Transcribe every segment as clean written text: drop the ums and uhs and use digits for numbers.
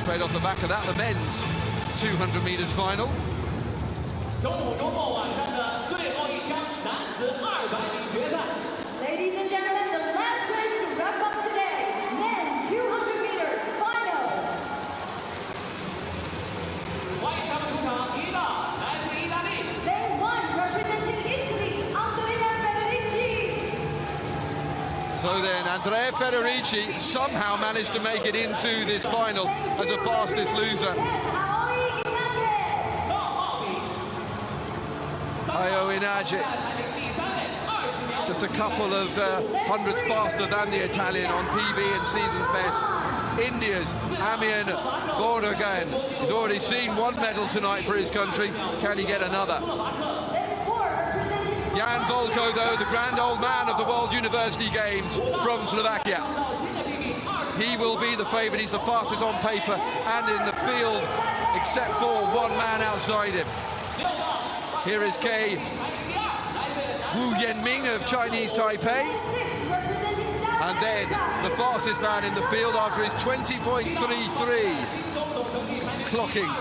Straight off the back of that, the men's 200 meters final. 周五周末晚上的最后一枪男子200米决赛。Ladies and gentlemen, the last race to wrap up today, men's 200 meters final. 欢迎他们出场，第一个来自意大利。Lane 1 representing Italy, Andrea Federici. So then, Andrea Federici somehow managed to make it into this final as a fastest loser. Ayo Inage, just a couple of hundreds faster than the Italian on PB and season's best. India's Amlan Borgohain has already seen one medal tonight for his country. Can he get another? Jan Volko, though, the grand old man of the World University Games from Slovakia. He will be the favourite. He's the fastest on paper and in the field, except for one man outside him. Here is Wu Yanming of Chinese Taipei. And then the fastest man in the field after his 20.33 clocking.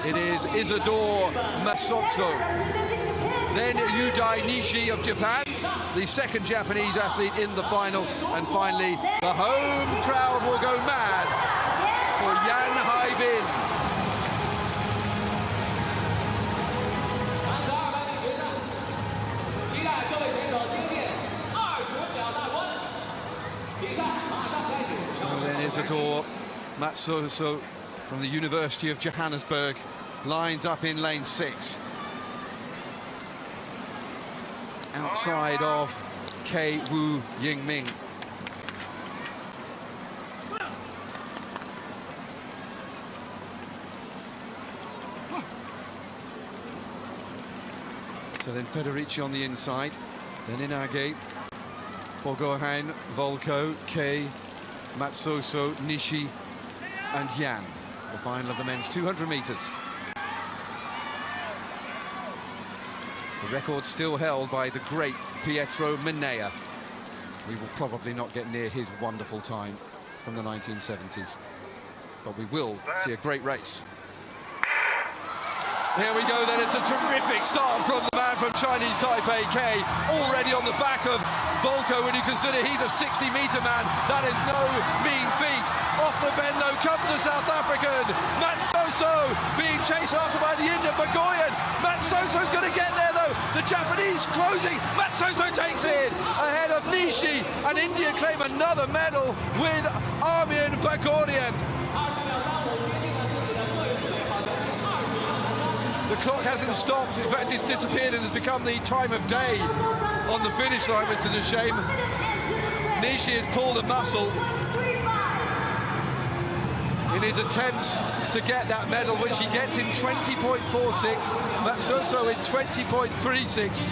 It is Isadore Masotso. Then Yudai Nishi of Japan, the second Japanese athlete in the final. And finally, the home crowd will go mad for Yan Haibin. So then Isadore Matsuso from the University of Johannesburg lines up in lane 6. Outside of Wu Yingming. So then Federici on the inside, then Inage, Borgohain, Volko, Matsuso, Nishi and Yan. The final of the men's 200 meters. The record still held by the great Pietro Minea. We will probably not get near his wonderful time from the 1970s, but we will see a great race. Here we go then, it's a terrific start from the man from Chinese Taipei, already on the back of Volko. When you consider he's a 60-meter man, that is no mean feat. Off the bend though comes the South African, Matsoso, being chased after by the Indian Borgohain. Matsoso's going to get there though, the Japanese closing, Matsoso takes it ahead of Nishi, and India claim another medal with Amlan Borgohain. The clock hasn't stopped, in fact it's disappeared and has become the time of day on the finish line, which is a shame. Nishi has pulled a muscle in his attempts to get that medal, which he gets in 20.46, Matsuso in 20.36.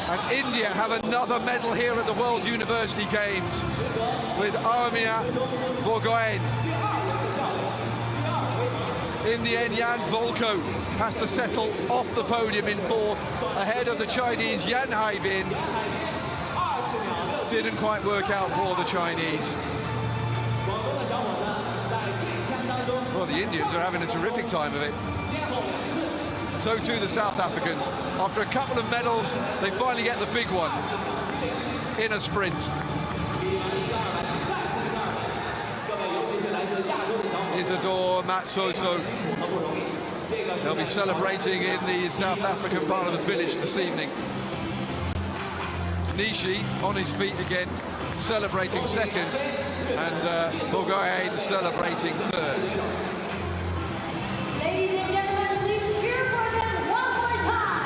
And India have another medal here at the World University Games with Amlan Borgohain. In the end, Jan Volko has to settle off the podium in 4th, ahead of the Chinese Yan Haibin. Didn't quite work out for the Chinese. Well, the Indians are having a terrific time of it. So too the South Africans. After a couple of medals, they finally get the big one in a sprint. Isadore Matsoso. They'll be celebrating in the South African part of the village this evening. Nishi on his feet again, celebrating second, and Borgohain celebrating third. Ladies and gentlemen, please cheer for them one more time.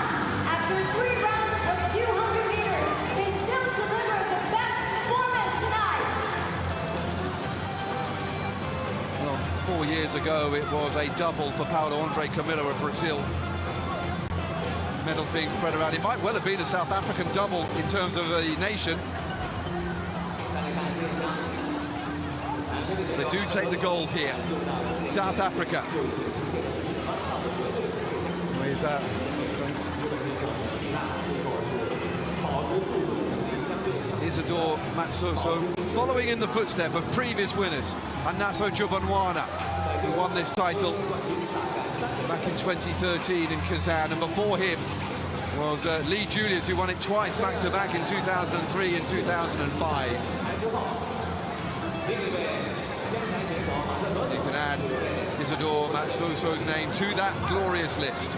After 3 rounds of 200 meters, they still deliver the best performance tonight. Well, 4 years ago, it was a double for Paulo Andre Camilo of Brazil. Medals being spread around. It might well have been a South African double in terms of the nation. They do take the gold here. South Africa. With Isadore Matsuso following in the footsteps of previous winners, Anaso Jubanwana, who won this title back in 2013 in Kazan, and before him was Lee Julius, who won it twice back-to-back in 2003 and 2005. You can add Isidore Matsuso's name to that glorious list.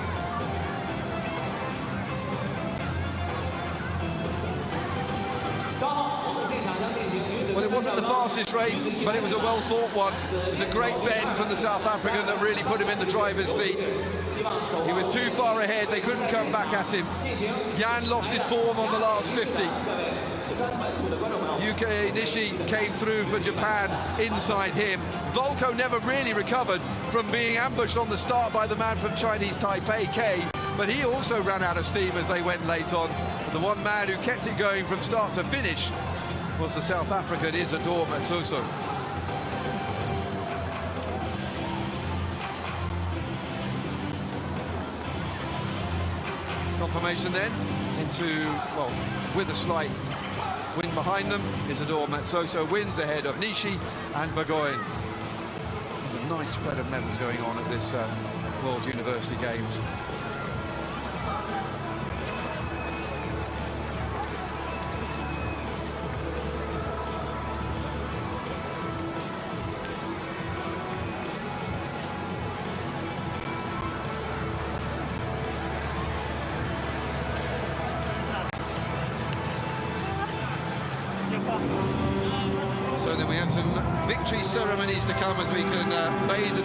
Well, it wasn't the fastest race, but it was a well-fought one. It was a great bend from the South African that really put him in the driver's seat. He was too far ahead, they couldn't come back at him. Jan lost his form on the last 50. UK Nishi came through for Japan inside him. Volko never really recovered from being ambushed on the start by the man from Chinese Taipei, K, but he also ran out of steam as they went late on. The one man who kept it going from start to finish was the South African Isidore Matsuso. Confirmation then into, well, with a slight wing behind them, Isidore Matsuso wins ahead of Nishi and Borgohain. There's a nice spread of medals going on at this World University Games. So then we have some victory ceremonies to come as we can bathe